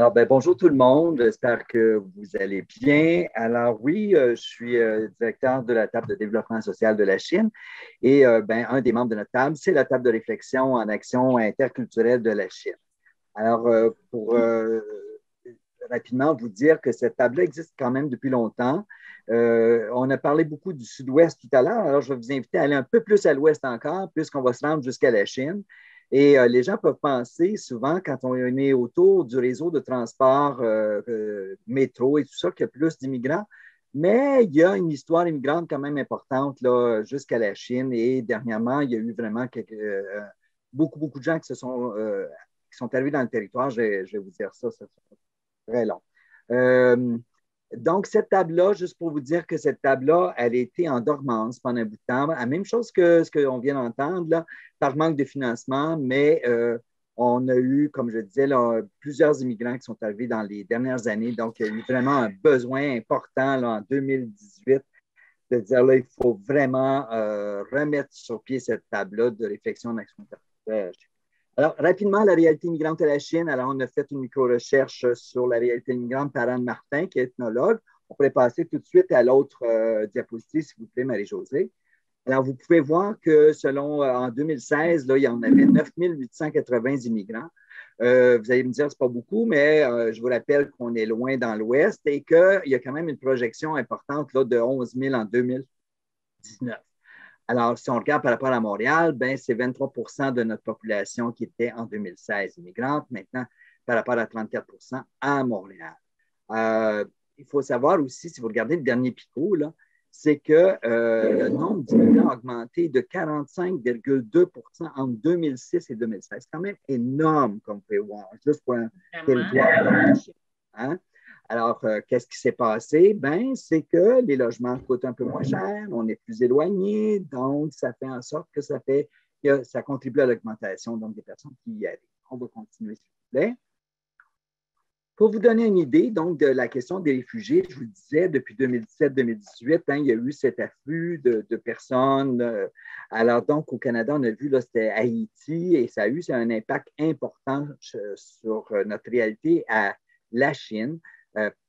Alors, bonjour tout le monde, j'espère que vous allez bien. Alors oui, je suis directeur de la table de développement social de la Chine et un des membres de notre table, c'est la table de réflexion en action interculturelle de la Chine. Alors, pour rapidement vous dire que cette table-là existe quand même depuis longtemps. On a parlé beaucoup du sud-ouest tout à l'heure, alors je vais vous inviter à aller un peu plus à l'ouest encore, puisqu'on va se rendre jusqu'à la Chine. Et les gens peuvent penser souvent, quand on est autour du réseau de transport métro et tout ça, qu'il y a plus d'immigrants. Mais il y a une histoire immigrante quand même importante là, jusqu'à la Chine. Et dernièrement, il y a eu vraiment beaucoup de gens qui sont arrivés dans le territoire. Je vais vous dire ça, ça très long. Euh, donc, cette table-là, juste pour vous dire que cette table-là, elle a été en dormance pendant un bout de temps. La même chose que ce qu'on vient d'entendre, là, par manque de financement, mais on a eu, comme je disais, là, plusieurs immigrants qui sont arrivés dans les dernières années. Donc, il y a eu vraiment un besoin important là, en 2018 de dire là, il faut vraiment remettre sur pied cette table-là de réflexion d'action. Alors, rapidement, la réalité migrante à la Chine. Alors, on a fait une micro-recherche sur la réalité migrante par Anne Martin, qui est ethnologue. On pourrait passer tout de suite à l'autre diapositive, s'il vous plaît, Marie-Josée. Alors, vous pouvez voir que selon, en 2016, là, il y en avait 9 880 immigrants. Vous allez me dire, ce n'est pas beaucoup, mais je vous rappelle qu'on est loin dans l'Ouest et qu'il y a quand même une projection importante là, de 11 000 en 2019. Alors, si on regarde par rapport à Montréal, ben, c'est 23 de notre population qui était en 2016 immigrante. Maintenant, par rapport à 34 à Montréal. Il faut savoir aussi, si vous regardez le dernier PICO, c'est que le nombre d'immigrants a augmenté de 45,2 entre 2006 et 2016. C'est quand même énorme, comme vous pouvez voir, juste pour un territoire. Hein? Alors, qu'est-ce qui s'est passé? Ben, c'est que les logements coûtent un peu moins cher, on est plus éloigné, donc ça fait en sorte que ça contribue à l'augmentation donc, des personnes qui y arrivent. On va continuer, s'il vous plaît. Pour vous donner une idée donc, de la question des réfugiés, je vous le disais, depuis 2017-2018, il y a eu cet afflux de personnes. Alors, donc, au Canada, on a vu, là, c'était Haïti, et ça a eu un impact important sur notre réalité à la Chine.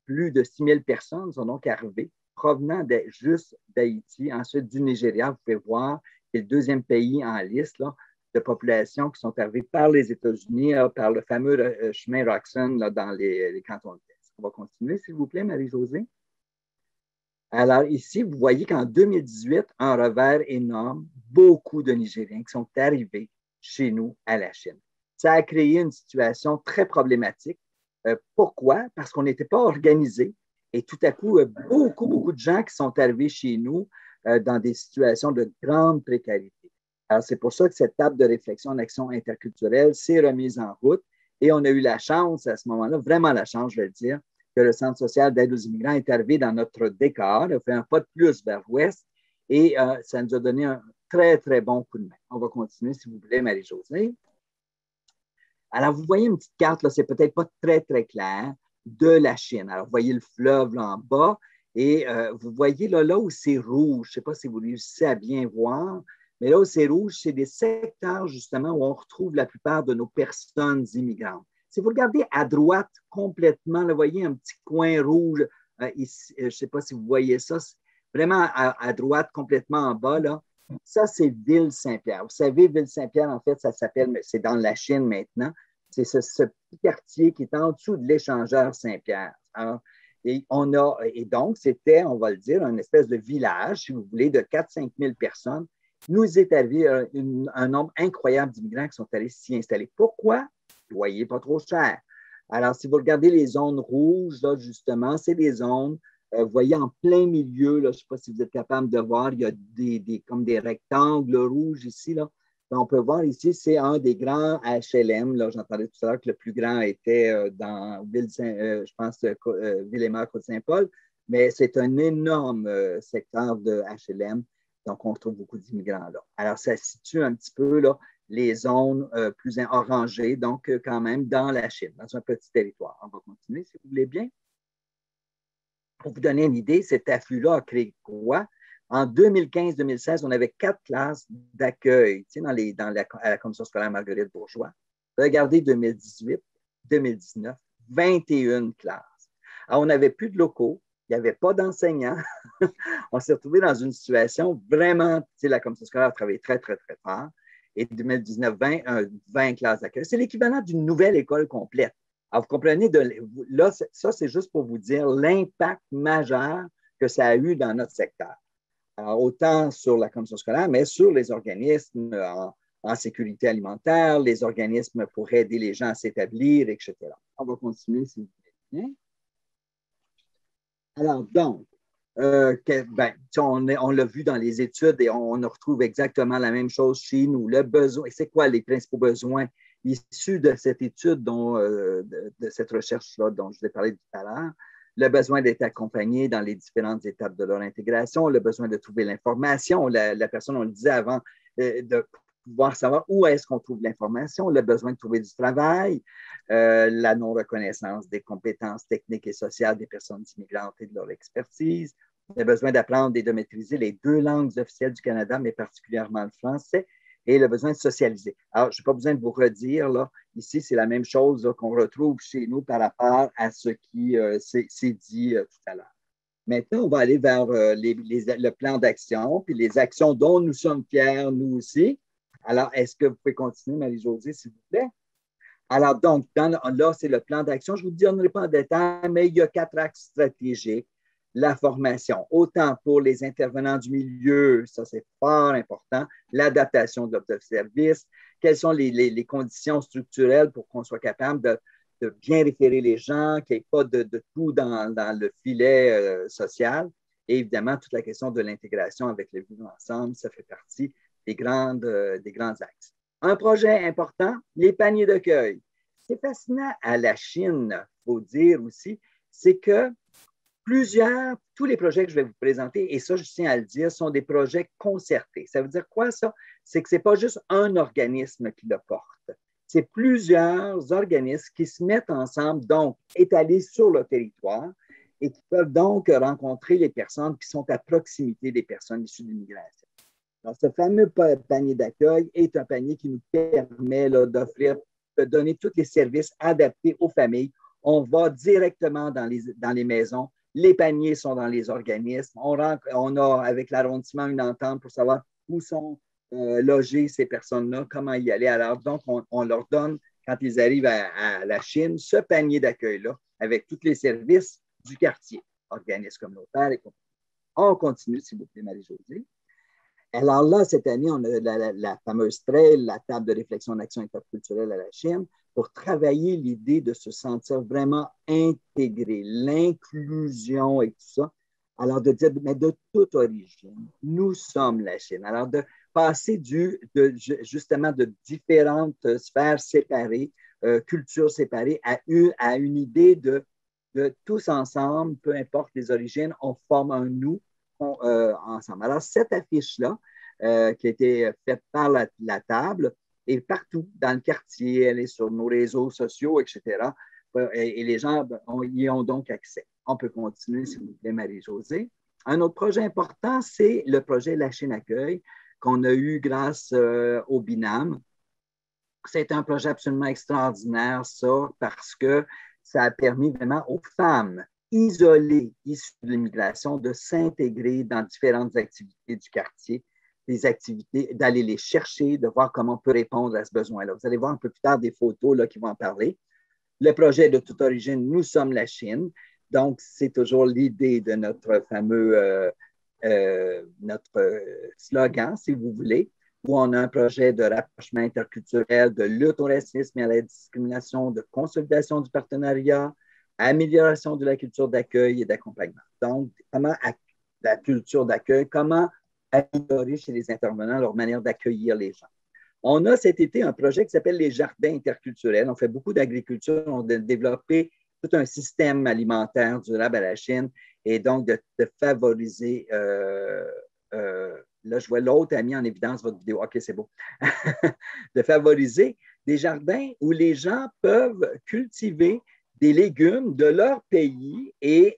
Plus de 6 000 personnes sont donc arrivées provenant juste d'Haïti, ensuite du Nigeria. Vous pouvez voir, c'est le deuxième pays en liste là, de populations qui sont arrivées par les États-Unis, là, par le fameux chemin Roxham là, dans les cantons de l'Est. On va continuer, s'il vous plaît, Marie-Josée. Alors ici, vous voyez qu'en 2018, un revers énorme, beaucoup de Nigériens qui sont arrivés chez nous à la Chine. Ça a créé une situation très problématique. Pourquoi? Parce qu'on n'était pas organisé et tout à coup, beaucoup de gens qui sont arrivés chez nous dans des situations de grande précarité. Alors, c'est pour ça que cette table de réflexion en action interculturelle s'est remise en route et on a eu la chance à ce moment-là, vraiment la chance, je vais le dire, que le Centre social d'aide aux immigrants est arrivé dans notre décor, a fait un pas de plus vers l'ouest et ça nous a donné un très bon coup de main. On va continuer, si vous voulez, Marie-Josée. Alors, vous voyez une petite carte, là, c'est peut-être pas très clair, de la Chine. Alors, vous voyez le fleuve là en bas et vous voyez là où c'est rouge. Je ne sais pas si vous réussissez à bien voir, mais là où c'est rouge, c'est des secteurs justement où on retrouve la plupart de nos personnes immigrantes. Si vous regardez à droite complètement, là, vous voyez un petit coin rouge ici, je ne sais pas si vous voyez ça, vraiment à droite complètement en bas, là. Ça, c'est Ville-Saint-Pierre. Vous savez, Ville-Saint-Pierre, en fait, ça s'appelle, c'est dans la Chine maintenant, c'est ce petit quartier qui est en dessous de l'échangeur Saint-Pierre. Alors, et donc, c'était, on va le dire, une espèce de village, si vous voulez, de 4-5 000 personnes. Nous est arrivé un nombre incroyable d'immigrants qui sont allés s'y installer. Pourquoi? Loyer pas trop cher. Alors, si vous regardez les zones rouges, là, justement, c'est des zones, vous voyez en plein milieu, là, je ne sais pas si vous êtes capable de voir, il y a comme des rectangles rouges ici, là. On peut voir ici, c'est un des grands HLM. Là, j'entendais tout à l'heure que le plus grand était dans je pense, Ville-et-Mère, Côte-Saint-Paul, mais c'est un énorme secteur de HLM. Donc, on retrouve beaucoup d'immigrants là. Alors, ça situe un petit peu là, les zones plus orangées, donc quand même dans la Chine, dans un petit territoire. On va continuer, si vous voulez bien. Pour vous donner une idée, cet afflux-là a créé quoi? En 2015-2016, on avait 4 classes d'accueil à la Commission scolaire Marguerite Bourgeois. Regardez 2018, 2019, 21 classes. Alors, on n'avait plus de locaux, il n'y avait pas d'enseignants. On s'est retrouvé dans une situation vraiment, tu sais, la commission scolaire a travaillé très, très, très fort. Et 2019-20, 20 classes d'accueil. C'est l'équivalent d'une nouvelle école complète. Alors, vous comprenez, là, ça, c'est juste pour vous dire l'impact majeur que ça a eu dans notre secteur. Alors, autant sur la commission scolaire, mais sur les organismes en sécurité alimentaire, les organismes pour aider les gens à s'établir, etc. On va continuer, s'il vous plaît. Alors, donc, on l'a vu dans les études et on retrouve exactement la même chose chez nous. Le besoin, c'est quoi les principaux besoins issus de cette étude, de cette recherche-là dont je vous ai parlé tout à l'heure? Le besoin d'être accompagné dans les différentes étapes de leur intégration, le besoin de trouver l'information. La personne, on le disait avant, de pouvoir savoir où est-ce qu'on trouve l'information, le besoin de trouver du travail, la non-reconnaissance des compétences techniques et sociales des personnes immigrantes et de leur expertise, le besoin d'apprendre et de maîtriser les 2 langues officielles du Canada, mais particulièrement le français, et le besoin de socialiser. Alors, je n'ai pas besoin de vous redire, là, ici, c'est la même chose qu'on retrouve chez nous par rapport à ce qui s'est dit tout à l'heure. Maintenant, on va aller vers le plan d'action, puis les actions dont nous sommes fiers, nous aussi. Alors, est-ce que vous pouvez continuer, Marie-Josée, s'il vous plaît? Alors, donc, là, c'est le plan d'action. Je ne vous donnerai pas en détail, mais il y a 4 axes stratégiques. La formation, autant pour les intervenants du milieu, ça c'est fort important, l'adaptation de l'offre de service, quelles sont les conditions structurelles pour qu'on soit capable de bien référer les gens, qu'il n'y ait pas de tout dans le filet social. Et évidemment, toute la question de l'intégration avec le vivre ensemble, ça fait partie des grands axes. Un projet important, les paniers d'accueil. Ce qui est fascinant à la Chine, il faut dire aussi, c'est que tous les projets que je vais vous présenter, et ça, je tiens à le dire, sont des projets concertés. Ça veut dire quoi, ça? C'est que ce n'est pas juste un organisme qui le porte. C'est plusieurs organismes qui se mettent ensemble, donc étalés sur le territoire, et qui peuvent donc rencontrer les personnes qui sont à proximité des personnes issues de l'immigration. Alors, ce fameux panier d'accueil est un panier qui nous permet d'offrir, de donner tous les services adaptés aux familles. On va directement dans les maisons. Les paniers sont dans les organismes. On a, avec l'arrondissement, une entente pour savoir où sont logées ces personnes-là, comment y aller. Alors, donc, on leur donne, quand ils arrivent à la Chine, ce panier d'accueil-là avec tous les services du quartier, organismes communautaires et compagnie. On continue, s'il vous plaît, Marie-Josée. Alors là, cette année, on a la fameuse TRAIL, la table de réflexion d'action interculturelle à la Chine, pour travailler l'idée de se sentir vraiment intégré, l'inclusion et tout ça. Alors, de dire, mais de toute origine, nous sommes la Chine. Alors, de passer justement de différentes sphères séparées, cultures séparées, à une idée de tous ensemble, peu importe les origines, on forme un nous ensemble. Alors, cette affiche-là, qui a été faite par la table, est partout dans le quartier, elle est sur nos réseaux sociaux, etc. Et les gens y ont donc accès. On peut continuer, s'il vous plaît, Marie-Josée. Un autre projet important, c'est le projet La Chine Accueil, qu'on a eu grâce au BINAM. C'est un projet absolument extraordinaire, ça, parce que ça a permis vraiment aux femmes isolées, issues de l'immigration, de s'intégrer dans différentes activités du quartier, des activités, d'aller les chercher, de voir comment on peut répondre à ce besoin-là. Vous allez voir un peu plus tard des photos là, qui vont en parler. Le projet de toute origine, nous sommes la Chine. Donc, c'est toujours l'idée de notre fameux notre slogan, si vous voulez, où on a un projet de rapprochement interculturel, de lutte au racisme et à la discrimination, de consolidation du partenariat, amélioration de la culture d'accueil et d'accompagnement. Donc, comment la culture d'accueil, comment améliorer chez les intervenants leur manière d'accueillir les gens. On a cet été un projet qui s'appelle les jardins interculturels. On fait beaucoup d'agriculture, on a développé tout un système alimentaire durable à la Chine et donc de favoriser, là je vois l'autre a mis en évidence votre vidéo, ok c'est beau, de favoriser des jardins où les gens peuvent cultiver des légumes de leur pays et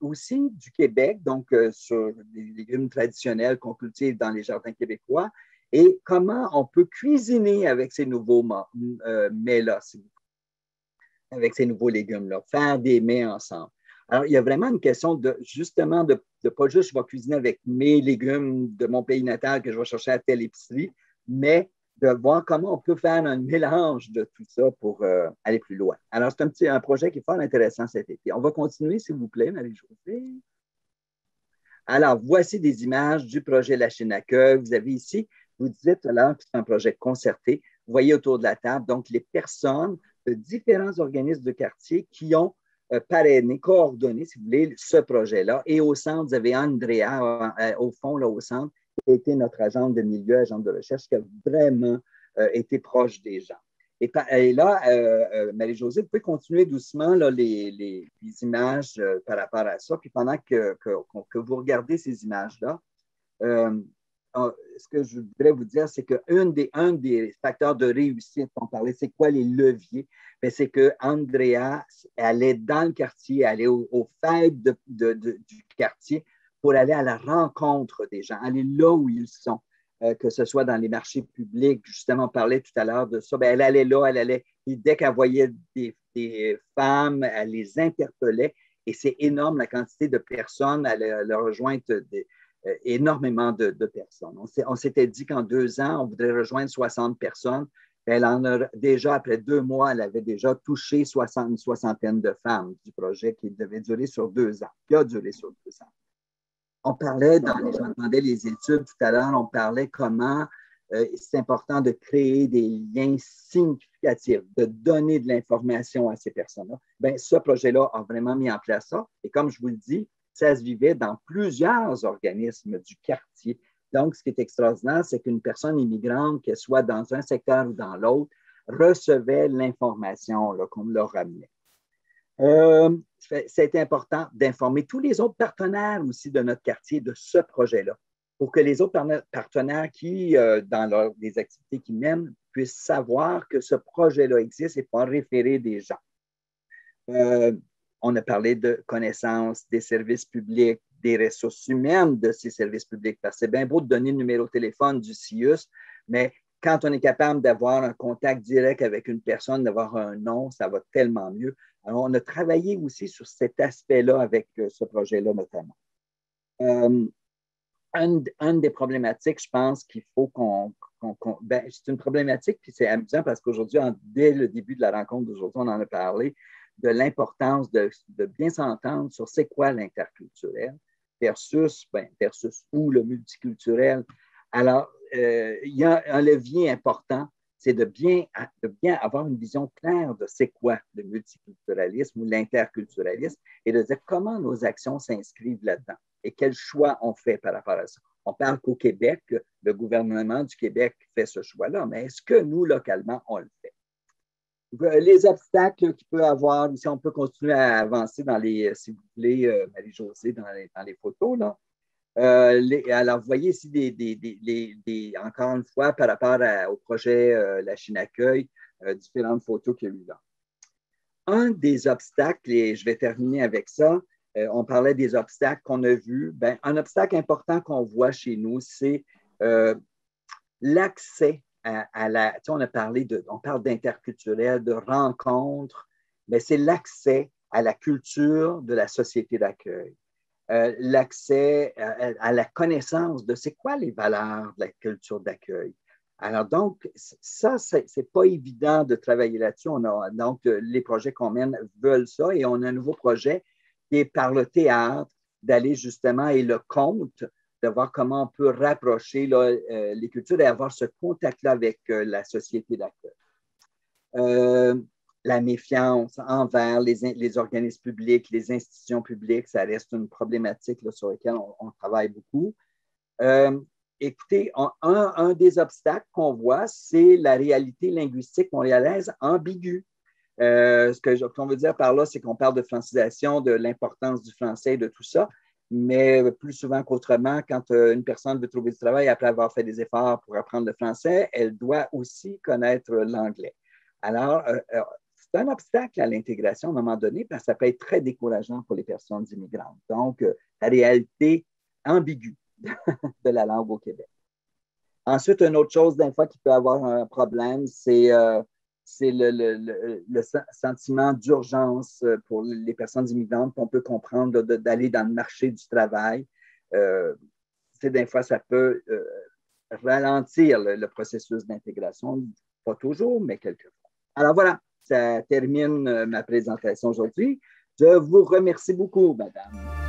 aussi du Québec, donc sur des légumes traditionnels qu'on cultive dans les jardins québécois, et comment on peut cuisiner avec ces nouveaux mets-là. avec ces nouveaux légumes-là, faire des mets ensemble. Alors, il y a vraiment une question de, justement, de pas juste je vais cuisiner avec mes légumes de mon pays natal que je vais chercher à telle épicerie, mais de voir comment on peut faire un mélange de tout ça pour aller plus loin. Alors, c'est un projet qui est fort intéressant cet été. On va continuer, s'il vous plaît, Marie-Josée. Alors, voici des images du projet La Chine Accueil. Vous avez ici, vous disiez tout à l'heure que c'est un projet concerté. Vous voyez autour de la table, donc, les personnes de différents organismes de quartier qui ont parrainé, coordonné, si vous voulez, ce projet-là. Et au centre, vous avez Andrea, au fond, là, au centre, qui a été notre agente de milieu, agente de recherche, qui a vraiment été proche des gens. Et là, Marie-Josée, vous pouvez continuer doucement là, les images par rapport à ça. Puis pendant que vous regardez ces images-là, euh, ce que je voudrais vous dire, c'est un des facteurs de réussite, on parlait, c'est quoi les leviers? C'est que Andrea allait dans le quartier, allait aux fêtes du quartier pour aller à la rencontre des gens, aller là où ils sont. Que ce soit dans les marchés publics, justement, on parlait tout à l'heure de ça, elle allait là, et dès qu'elle voyait des femmes, elle les interpellait, et c'est énorme la quantité de personnes, elle a rejoint énormément de personnes. On s'était dit qu'en 2 ans, on voudrait rejoindre 60 personnes. Elle en a déjà, après 2 mois, elle avait déjà touché une soixantaine de femmes du projet qui devait durer sur 2 ans, qui a duré sur 2 ans. On parlait, j'entendais les études tout à l'heure, on parlait comment c'est important de créer des liens significatifs, de donner de l'information à ces personnes-là. Bien, ce projet-là a vraiment mis en place ça. Et comme je vous le dis, ça se vivait dans plusieurs organismes du quartier. Donc, ce qui est extraordinaire, c'est qu'une personne immigrante, qu'elle soit dans un secteur ou dans l'autre, recevait l'information qu'on leur ramenait. C'est important d'informer tous les autres partenaires aussi de notre quartier de ce projet-là, pour que les autres partenaires qui, dans les activités qu'ils mènent, puissent savoir que ce projet-là existe et pas référer des gens. On a parlé de connaissances des services publics, des ressources humaines de ces services publics, parce que c'est bien beau de donner le numéro de téléphone du CIUS, mais quand on est capable d'avoir un contact direct avec une personne, d'avoir un nom, ça va tellement mieux. Alors, on a travaillé aussi sur cet aspect-là avec ce projet-là notamment. Une des problématiques, je pense qu'il faut c'est une problématique, puis c'est amusant parce qu'aujourd'hui, dès le début de la rencontre d'aujourd'hui, on en a parlé de l'importance de bien s'entendre sur c'est quoi l'interculturel versus ou le multiculturel. Alors, il y a un levier important, c'est de bien avoir une vision claire de c'est quoi le multiculturalisme ou l'interculturalisme et de dire comment nos actions s'inscrivent là-dedans et quel choix on fait par rapport à ça. On parle qu'au Québec, le gouvernement du Québec fait ce choix-là, mais est-ce que nous, localement, on le fait? Les obstacles qu'il peut avoir, si on peut continuer à avancer si vous voulez, Marie-Josée, dans les photos, là. Alors, vous voyez ici, encore une fois, par rapport au projet La Chine Accueil, différentes photos qu'il y a eu là. Un des obstacles, et je vais terminer avec ça, on parlait des obstacles qu'on a vus. Un obstacle important qu'on voit chez nous, c'est l'accès à la. Tu sais, on parle d'interculturel, de rencontres, mais c'est l'accès à la culture de la société d'accueil. L'accès à la connaissance de c'est quoi les valeurs de la culture d'accueil. Alors donc, ça, c'est pas évident de travailler là-dessus. Donc, les projets qu'on mène veulent ça et on a un nouveau projet qui est par le théâtre, d'aller justement et le conte, de voir comment on peut rapprocher là, les cultures et avoir ce contact-là avec la société d'accueil. La méfiance envers les organismes publics, les institutions publiques, ça reste une problématique là, sur laquelle on travaille beaucoup. Écoutez, un des obstacles qu'on voit, c'est la réalité linguistique montréalaise ambiguë. Ce qu'on veut dire par là, c'est qu'on parle de francisation, de l'importance du français, de tout ça, mais plus souvent qu'autrement, quand une personne veut trouver du travail après avoir fait des efforts pour apprendre le français, elle doit aussi connaître l'anglais. Alors, c'est un obstacle à l'intégration à un moment donné, parce que ça peut être très décourageant pour les personnes immigrantes. Donc, la réalité ambiguë de la langue au Québec. Ensuite, une autre chose, des fois, qui peut avoir un problème, c'est c'est le sentiment d'urgence pour les personnes immigrantes qu'on peut comprendre d'aller dans le marché du travail. Des fois, ça peut ralentir le processus d'intégration. Pas toujours, mais quelquefois. Alors voilà, ça termine ma présentation aujourd'hui. Je vous remercie beaucoup, madame.